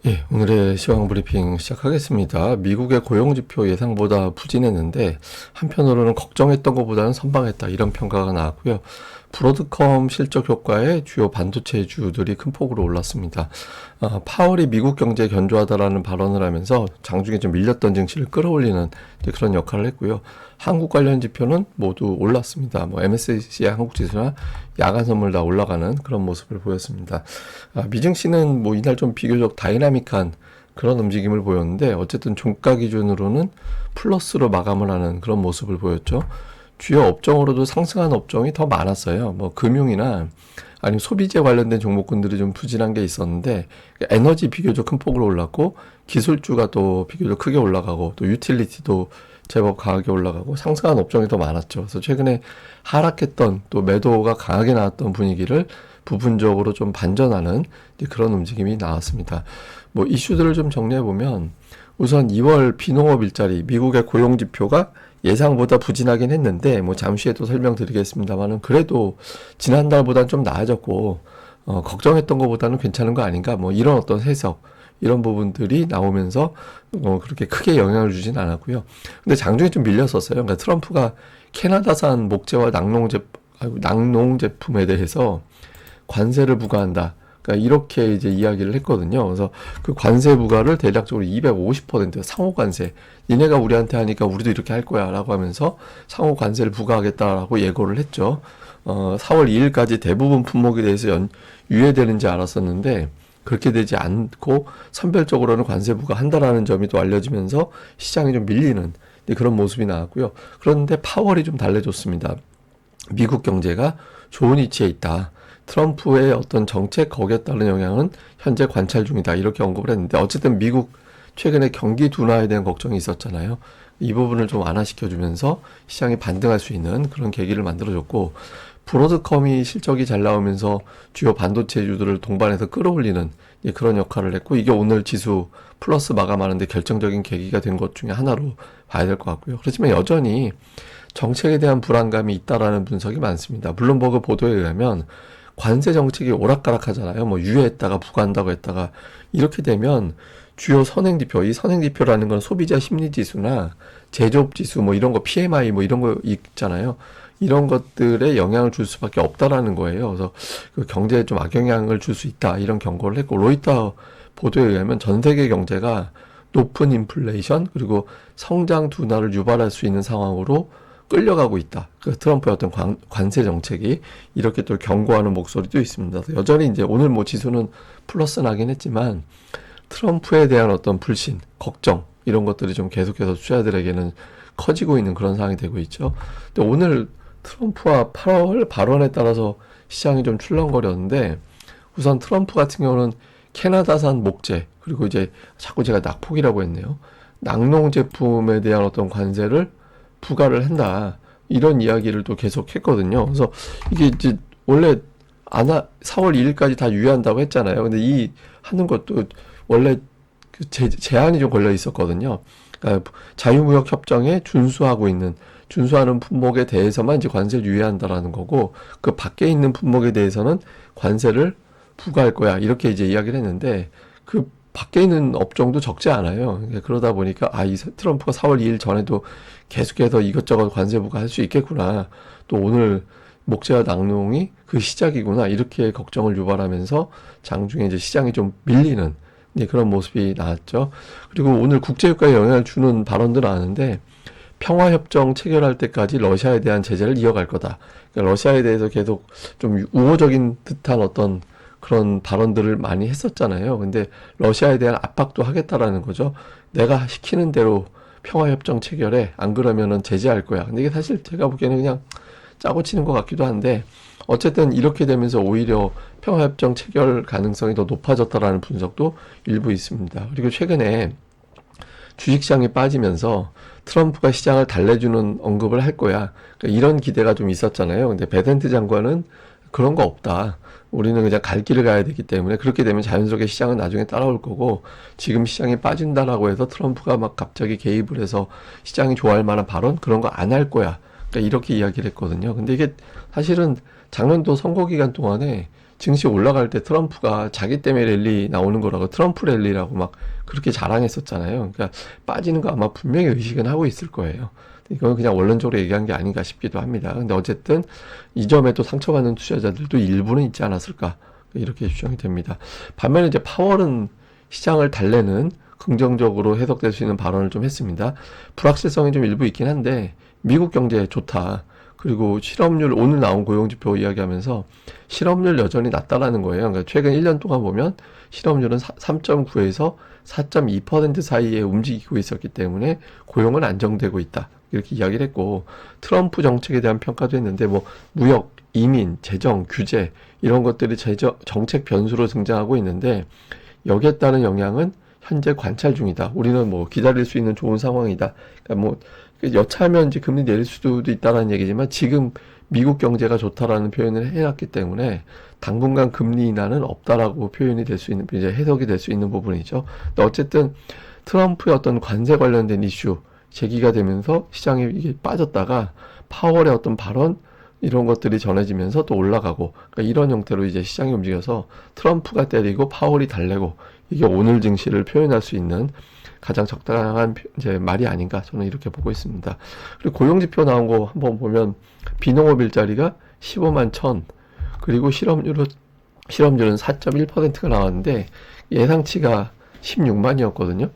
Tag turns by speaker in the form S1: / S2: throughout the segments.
S1: 예, 오늘의 시황 브리핑 시작하겠습니다. 미국의 고용지표 예상보다 부진했는데 한편으로는 걱정했던 것보다는 선방했다 이런 평가가 나왔고요. 브로드컴 실적 효과에 주요 반도체주들이 큰 폭으로 올랐습니다. 파월이 미국 경제 견조하다라는 발언을 하면서 장중에 좀 밀렸던 증시를 끌어올리는 그런 역할을 했고요. 한국 관련 지표는 모두 올랐습니다. MSCI 한국 지수나 야간 선물 다 올라가는 그런 모습을 보였습니다. 미증시는 이날 좀 비교적 다이나믹한 그런 움직임을 보였는데 어쨌든 종가 기준으로는 플러스로 마감을 하는 그런 모습을 보였죠. 주요 업종으로도 상승한 업종이 더 많았어요. 금융이나 아니면 소비재 관련된 종목군들이 좀 부진한 게 있었는데 에너지 비교적 큰 폭으로 올랐고 기술주가 또 비교적 크게 올라가고 또 유틸리티도 제법 강하게 올라가고 상승한 업종이 더 많았죠. 그래서 최근에 하락했던 또 매도가 강하게 나왔던 분위기를 부분적으로 좀 반전하는 그런 움직임이 나왔습니다. 이슈들을 좀 정리해 보면 우선 2월 비농업 일자리 미국의 고용 지표가 예상보다 부진하긴 했는데 잠시 후에 또 설명드리겠습니다만은 그래도 지난달보다는 좀 나아졌고 걱정했던 것보다는 괜찮은 거 아닌가 이런 어떤 해석 이런 부분들이 나오면서 그렇게 크게 영향을 주진 않았고요. 근데 장중에 좀 밀렸었어요. 그러니까 트럼프가 캐나다산 목재와 낙농 제품에 대해서 관세를 부과한다. 그러니까 이렇게 이제 이야기를 했거든요. 그래서 그 관세 부과를 대략적으로 250% 상호 관세. 니네가 우리한테 하니까 우리도 이렇게 할 거야라고 하면서 상호 관세를 부과하겠다라고 예고를 했죠. 4월 2일까지 대부분 품목에 대해서 유예되는지 알았었는데 그렇게 되지 않고 선별적으로는 관세 부과한다라는 점이 또 알려지면서 시장이 좀 밀리는 그런 모습이 나왔고요. 그런데 파월이 좀 달래줬습니다. 미국 경제가 좋은 위치에 있다. 트럼프의 어떤 정책 거기에 따른 영향은 현재 관찰 중이다. 이렇게 언급을 했는데 어쨌든 미국 최근에 경기 둔화에 대한 걱정이 있었잖아요. 이 부분을 좀 완화시켜주면서 시장이 반등할 수 있는 그런 계기를 만들어줬고 브로드컴이 실적이 잘 나오면서 주요 반도체주들을 동반해서 끌어올리는 그런 역할을 했고 이게 오늘 지수 플러스 마감하는데 결정적인 계기가 된 것 중에 하나로 봐야 될 것 같고요. 그렇지만 여전히 정책에 대한 불안감이 있다라는 분석이 많습니다. 블룸버그 보도에 의하면 관세 정책이 오락가락하잖아요. 유예했다가 부과한다고 했다가 이렇게 되면 주요 선행지표, 이 선행지표라는 건 소비자 심리지수나 제조업지수 이런 거 PMI 이런 거 있잖아요. 이런 것들에 영향을 줄 수밖에 없다라는 거예요. 그래서 그 경제에 좀 악영향을 줄 수 있다 이런 경고를 했고 로이터 보도에 의하면 전 세계 경제가 높은 인플레이션 그리고 성장 둔화를 유발할 수 있는 상황으로 끌려가고 있다. 그 트럼프의 어떤 관세 정책이 이렇게 또 경고하는 목소리도 있습니다. 여전히 이제 오늘 지수는 플러스 나긴 했지만 트럼프에 대한 어떤 불신, 걱정 이런 것들이 좀 계속해서 투자자들에게는 커지고 있는 그런 상황이 되고 있죠. 근데 오늘 트럼프와 8월 발언에 따라서 시장이 좀 출렁거렸는데 우선 트럼프 같은 경우는 캐나다산 목재 그리고 이제 자꾸 제가 낙폭이라고 했네요. 낙농 제품에 대한 어떤 관세를 부과를 한다. 이런 이야기를 또 계속 했거든요. 그래서 이게 이제 원래 4월 2일까지 다 유예한다고 했잖아요. 근데 이 하는 것도 원래 그 제한이 좀 걸려 있었거든요. 그러니까 자유무역 협정에 준수하는 품목에 대해서만 이제 관세를 유예한다라는 거고 그 밖에 있는 품목에 대해서는 관세를 부과할 거야. 이렇게 이제 이야기를 했는데 그 밖에 있는 업종도 적지 않아요. 그러다 보니까 이 트럼프가 4월 2일 전에도 계속해서 이것저것 관세 부과할 수 있겠구나. 또 오늘 목재와 낙농이 그 시작이구나. 이렇게 걱정을 유발하면서 장중에 이제 시장이 좀 밀리는 그런 모습이 나왔죠. 그리고 오늘 국제유가에 영향을 주는 발언도 나왔는데 평화협정 체결할 때까지 러시아에 대한 제재를 이어갈 거다. 그러니까 러시아에 대해서 계속 좀 우호적인 듯한 어떤 그런 발언들을 많이 했었잖아요. 근데 러시아에 대한 압박도 하겠다라는 거죠. 내가 시키는 대로 평화협정 체결해. 안 그러면은 제재할 거야. 근데 이게 사실 제가 보기에는 그냥 짜고 치는 것 같기도 한데 어쨌든 이렇게 되면서 오히려 평화협정 체결 가능성이 더 높아졌다라는 분석도 일부 있습니다. 그리고 최근에 주식시장이 빠지면서 트럼프가 시장을 달래주는 언급을 할 거야. 그러니까 이런 기대가 좀 있었잖아요. 근데 베센트 장관은 그런 거 없다. 우리는 그냥 갈 길을 가야 되기 때문에 그렇게 되면 자연스럽게 시장은 나중에 따라올 거고 지금 시장이 빠진다라고 해서 트럼프가 막 갑자기 개입을 해서 시장이 좋아할 만한 발언 그런 거 안 할 거야. 그러니까 이렇게 이야기를 했거든요. 근데 이게 사실은 작년도 선거 기간 동안에 증시 올라갈 때 트럼프가 자기 때문에 랠리 나오는 거라고 트럼프 랠리라고 막 그렇게 자랑했었잖아요. 그러니까 빠지는 거 아마 분명히 의식은 하고 있을 거예요. 이건 그냥 원론적으로 얘기한 게 아닌가 싶기도 합니다. 근데 어쨌든 이 점에 또 상처받는 투자자들도 일부는 있지 않았을까 이렇게 추정이 됩니다. 반면에 이제 파월은 시장을 달래는 긍정적으로 해석될 수 있는 발언을 좀 했습니다. 불확실성이 좀 일부 있긴 한데 미국 경제 좋다. 그리고 실업률 오늘 나온 고용지표 이야기하면서 실업률 여전히 낮다라는 거예요. 그러니까 최근 1년 동안 보면 실업률은 3.9에서 4.2% 사이에 움직이고 있었기 때문에 고용은 안정되고 있다. 이렇게 이야기를 했고 트럼프 정책에 대한 평가도 했는데 뭐 무역, 이민, 재정, 규제 이런 것들이 정책 변수로 등장하고 있는데 여기에 따른 영향은 현재 관찰 중이다. 우리는 뭐 기다릴 수 있는 좋은 상황이다. 그러니까 뭐 여차하면 이제 금리 내릴 수도 있다라는 얘기지만 지금 미국 경제가 좋다라는 표현을 해놨기 때문에 당분간 금리 인하는 없다라고 표현이 될 수 있는 이제 해석이 될 수 있는 부분이죠. 근데 어쨌든 트럼프의 어떤 관세 관련된 이슈 제기가 되면서 시장에 이게 빠졌다가 파월의 어떤 발언 이런 것들이 전해지면서 또 올라가고 그러니까 이런 형태로 이제 시장이 움직여서 트럼프가 때리고 파월이 달래고 이게 오늘 증시를 표현할 수 있는 가장 적당한 이제 말이 아닌가 저는 이렇게 보고 있습니다. 그리고 고용지표 나온 거 한번 보면 비농업 일자리가 15만 1천 그리고 실업률은 4.1%가 나왔는데 예상치가 16만이었거든요.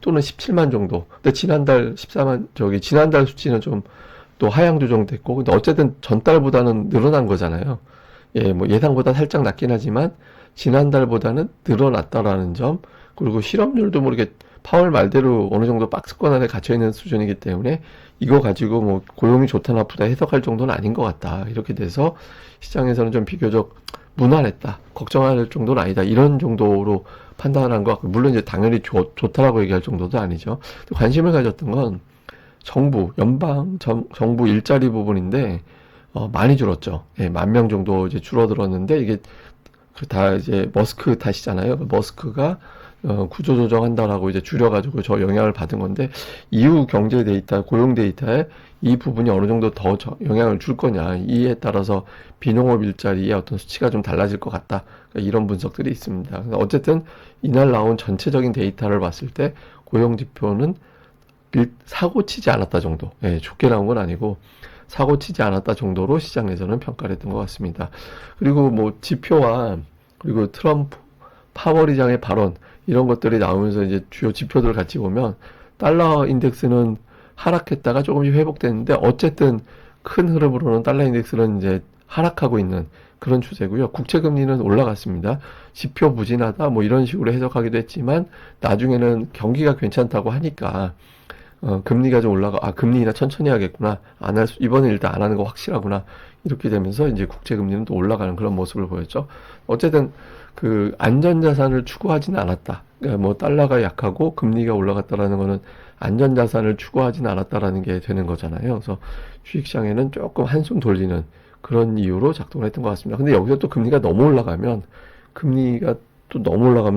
S1: 또는 17만 정도. 근데 지난달 14만 지난달 수치는 좀 또 하향 조정됐고 근데 어쨌든 전달보다는 늘어난 거잖아요. 예, 뭐 예상보다 살짝 낮긴 하지만 지난달보다는 늘어났다라는 점 그리고 실업률도 모르게 파월 말대로 어느 정도 박스권 안에 갇혀있는 수준이기 때문에 이거 가지고 뭐 고용이 좋다 나쁘다 해석할 정도는 아닌 것 같다. 이렇게 돼서 시장에서는 좀 비교적 무난했다. 걱정할 정도는 아니다. 이런 정도로 판단한 것 같고 물론 이제 당연히 좋다라고 얘기할 정도도 아니죠. 관심을 가졌던 건 정부 일자리 부분인데 많이 줄었죠. 예, 10,000명 정도 이제 줄어들었는데 이게 다 이제 머스크 탓이잖아요. 머스크가 구조조정한다라고 이제 줄여가지고 저 영향을 받은 건데 이후 경제 데이터, 고용 데이터에 이 부분이 어느 정도 더 영향을 줄 거냐 이에 따라서 비농업 일자리의 어떤 수치가 좀 달라질 것 같다. 그러니까 이런 분석들이 있습니다. 어쨌든 이날 나온 전체적인 데이터를 봤을 때 고용 지표는 사고 치지 않았다 정도. 예, 좋게 나온 건 아니고 사고 치지 않았다 정도로 시장에서는 평가를 했던 것 같습니다. 그리고 뭐 지표와 그리고 트럼프 파월 의장의 발언 이런 것들이 나오면서 이제 주요 지표들을 같이 보면 달러 인덱스는 하락했다가 조금씩 회복됐는데 어쨌든 큰 흐름으로는 달러 인덱스는 이제 하락하고 있는 그런 추세고요. 국채 금리는 올라갔습니다. 지표 부진하다 뭐 이런 식으로 해석하기도 했지만 나중에는 경기가 괜찮다고 하니까 금리가 좀 금리 인하 천천히 하겠구나. 이번에 일단 안 하는 거 확실하구나. 이렇게 되면서 이제 국채 금리는 또 올라가는 그런 모습을 보였죠. 어쨌든 그 안전자산을 추구하지는 않았다. 그러니까 뭐 달러가 약하고 금리가 올라갔다라는 거는 안전자산을 추구하지는 않았다라는 게 되는 거잖아요. 그래서 주식시장에는 조금 한숨 돌리는 그런 이유로 작동을 했던 것 같습니다. 근데 여기서 또 금리가 너무 올라가면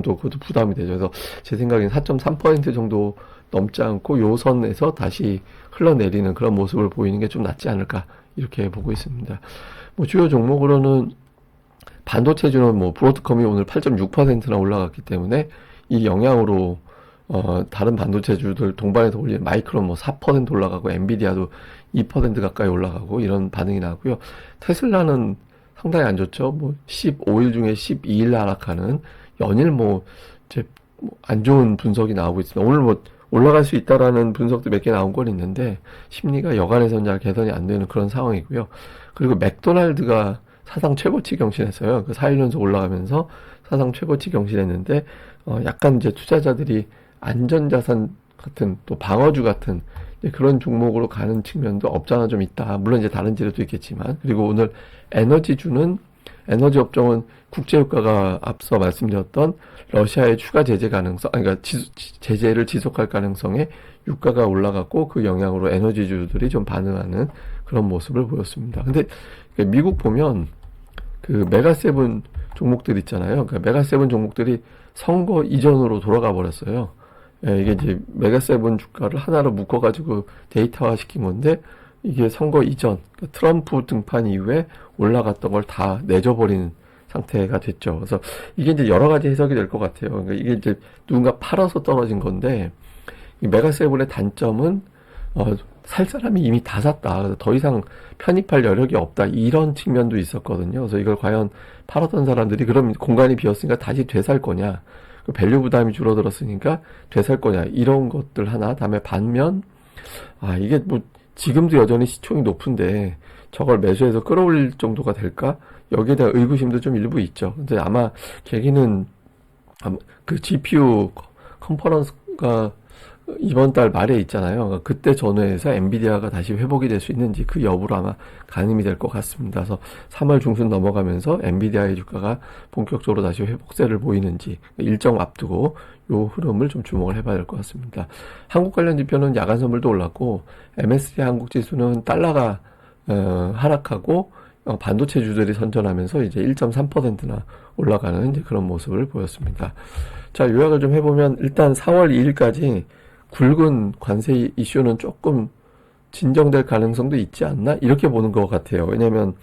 S1: 또 그것도 부담이 되죠. 그래서 제 생각엔 4.3% 정도 넘지 않고 요 선에서 다시 흘러내리는 그런 모습을 보이는 게 좀 낫지 않을까 이렇게 보고 있습니다. 뭐 주요 종목으로는 반도체주는 뭐 브로드컴이 오늘 8.6%나 올라갔기 때문에 이 영향으로 다른 반도체주들 동반해서 올리는 마이크론 뭐 4% 올라가고 엔비디아도 2% 가까이 올라가고 이런 반응이 나고요. 테슬라는 상당히 안 좋죠. 뭐 15일 중에 12일 하락하는 연일 안 좋은 분석이 나오고 있습니다. 오늘 뭐 올라갈 수 있다라는 분석도 몇 개 나온 건 있는데 심리가 여간에서는 잘 개선이 안 되는 그런 상황이고요. 그리고 맥도날드가 사상 최고치 경신했어요. 그 4일 연속 올라가면서 사상 최고치 경신했는데 약간 이제 투자자들이 안전자산 같은 또 방어주 같은 그런 종목으로 가는 측면도 없잖아 좀 있다. 물론 이제 다른 지료도 있겠지만 그리고 오늘 에너지 업종은 국제유가가 앞서 말씀드렸던 러시아의 추가 제재 가능성, 그러니까 제재를 지속할 가능성에 유가가 올라갔고 그 영향으로 에너지주들이 좀 반응하는 그런 모습을 보였습니다. 근데 미국 보면 그 메가세븐 종목들 있잖아요. 그러니까 메가세븐 종목들이 선거 이전으로 돌아가 버렸어요. 예, 이게 이제 메가세븐 주가를 하나로 묶어가지고 데이터화 시킨 건데 이게 선거 이전, 그러니까 트럼프 등판 이후에 올라갔던 걸 다 내줘버리는 상태가 됐죠. 그래서 이게 이제 여러 가지 해석이 될 것 같아요. 그러니까 이게 이제 누군가 팔아서 떨어진 건데, 이 메가세븐의 단점은 살 사람이 이미 다 샀다. 그래서 더 이상 편입할 여력이 없다. 이런 측면도 있었거든요. 그래서 이걸 과연 팔았던 사람들이 그럼 공간이 비었으니까 다시 되살 거냐? 그 밸류 부담이 줄어들었으니까 되살 거냐? 이런 것들 하나. 다음에 반면 이게 뭐 지금도 여전히 시총이 높은데 저걸 매수해서 끌어올릴 정도가 될까? 여기에 대한 의구심도 좀 일부 있죠. 근데 아마 계기는 그 GPU 컨퍼런스가 이번 달 말에 있잖아요. 그때 전후에서 엔비디아가 다시 회복이 될 수 있는지 그 여부로 아마 가늠이 될 것 같습니다. 그래서 3월 중순 넘어가면서 엔비디아의 주가가 본격적으로 다시 회복세를 보이는지 일정 앞두고 요 흐름을 좀 주목을 해봐야 될 것 같습니다. 한국 관련 지표는 야간 선물도 올랐고 MSCI 한국 지수는 달러가 하락하고 반도체주들이 선전하면서 이제 1.3%나 올라가는 이제 그런 모습을 보였습니다. 자, 요약을 좀 해보면 일단 4월 2일까지 굵은 관세 이슈는 조금 진정될 가능성도 있지 않나? 이렇게 보는 것 같아요. 왜냐면,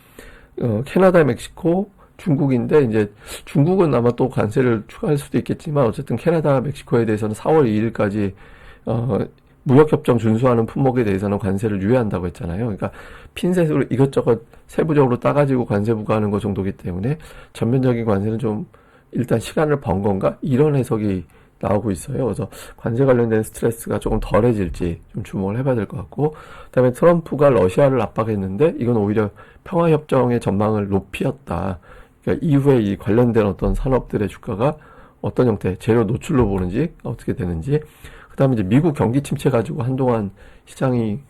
S1: 캐나다, 멕시코, 중국인데, 이제, 중국은 아마 또 관세를 추가할 수도 있겠지만, 어쨌든 캐나다, 멕시코에 대해서는 4월 2일까지, 무역협정 준수하는 품목에 대해서는 관세를 유예한다고 했잖아요. 그러니까, 핀셋으로 이것저것 세부적으로 따가지고 관세 부과하는 것 정도기 때문에, 전면적인 관세는 좀, 일단 시간을 번 건가? 이런 해석이 나오고 있어요. 그래서 관세 관련된 스트레스가 조금 덜해질지 좀 주목을 해봐야 될 것 같고, 그 다음에 트럼프가 러시아를 압박했는데 이건 오히려 평화협정의 전망을 높이었다. 그러니까 이후에 이 관련된 어떤 산업들의 주가가 어떤 형태, 재료 노출로 보는지 어떻게 되는지, 그 다음에 이제 미국 경기 침체 가지고 한동안 시장이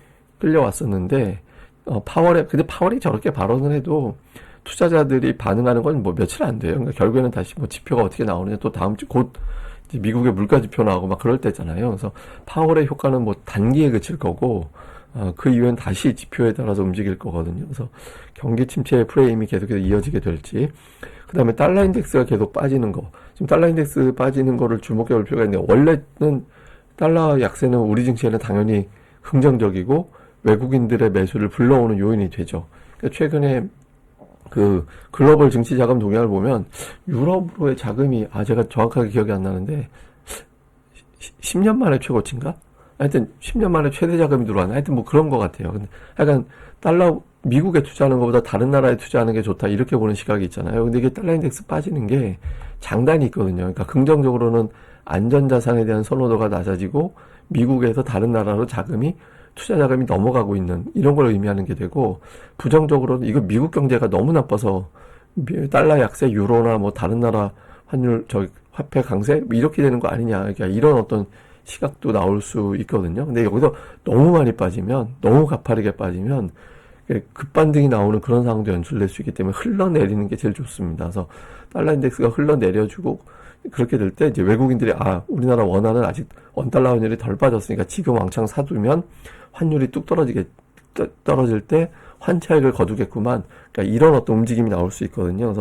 S1: 끌려왔었는데, 근데 파월이 저렇게 발언을 해도 투자자들이 반응하는 건 뭐 며칠 안 돼요. 그러니까 결국에는 다시 뭐 지표가 어떻게 나오느냐, 또 다음 주 곧 미국의 물가 지표 나오고 막 그럴 때잖아요. 그래서 파월의 효과는 뭐 단기에 그칠 거고, 그 이후엔 다시 지표에 따라서 움직일 거거든요. 그래서 경기 침체의 프레임이 계속해서 이어지게 될지, 그 다음에 달러 인덱스가 계속 빠지는 거. 지금 달러 인덱스 빠지는 거를 주목해 볼 필요가 있는데, 원래는 달러 약세는 우리 증시에는 당연히 긍정적이고 외국인들의 매수를 불러오는 요인이 되죠. 그러니까 최근에 그 글로벌 증시 자금 동향을 보면 유럽으로의 자금이 제가 정확하게 기억이 안 나는데 10년 만에 최고치인가? 하여튼 10년 만에 최대 자금이 들어왔나? 하여튼 뭐 그런 것 같아요. 근데 약간 달러 미국에 투자하는 것보다 다른 나라에 투자하는 게 좋다 이렇게 보는 시각이 있잖아요. 근데 이게 달러 인덱스 빠지는 게 장단이 있거든요. 그러니까 긍정적으로는 안전자산에 대한 선호도가 낮아지고 미국에서 다른 나라로 투자 자금이 넘어가고 있는 이런 걸 의미하는 게 되고, 부정적으로는 이거 미국 경제가 너무 나빠서 달러 약세, 유로나 뭐 다른 나라 환율 화폐 강세 뭐 이렇게 되는 거 아니냐, 그러니까 이런 어떤 시각도 나올 수 있거든요. 근데 여기서 너무 많이 빠지면, 너무 가파르게 빠지면 급반등이 나오는 그런 상황도 연출될 수 있기 때문에 흘러내리는 게 제일 좋습니다. 그래서 달러 인덱스가 흘러내려주고 그렇게 될 때 이제 외국인들이 우리나라 원화는 아직 원달러 환율이 덜 빠졌으니까 지금 왕창 사두면 환율이 뚝 떨어질 때 환차익을 거두겠구만. 그러니까 이런 어떤 움직임이 나올 수 있거든요.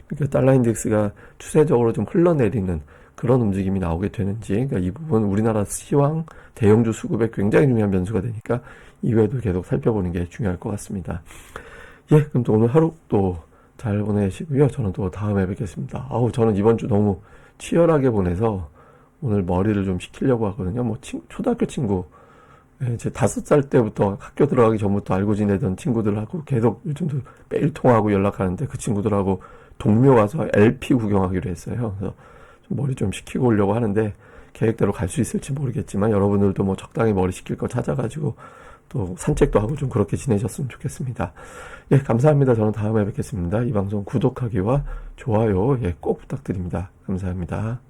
S1: 그래서 달러 인덱스가 추세적으로 좀 흘러내리는 그런 움직임이 나오게 되는지, 그러니까 이 부분 우리나라 시황 대형주 수급에 굉장히 중요한 변수가 되니까 이외에도 계속 살펴보는 게 중요할 것 같습니다. 예, 그럼 또 오늘 하루 또 잘 보내시고요. 저는 또 다음에 뵙겠습니다. 저는 이번 주 너무 치열하게 보내서 오늘 머리를 좀 식히려고 하거든요. 뭐 초등학교 친구, 제 5살 때부터 학교 들어가기 전부터 알고 지내던 친구들하고 계속 요즘도 매일 통화하고 연락하는데, 그 친구들하고 동묘 가서 LP 구경하기로 했어요. 그래서 좀 머리 좀 식히고 오려고 하는데 계획대로 갈 수 있을지 모르겠지만, 여러분들도 뭐 적당히 머리 식힐 거 찾아가지고 또 산책도 하고 좀 그렇게 지내셨으면 좋겠습니다. 예, 감사합니다. 저는 다음에 뵙겠습니다. 이 방송 구독하기와 좋아요, 꼭 부탁드립니다. 감사합니다.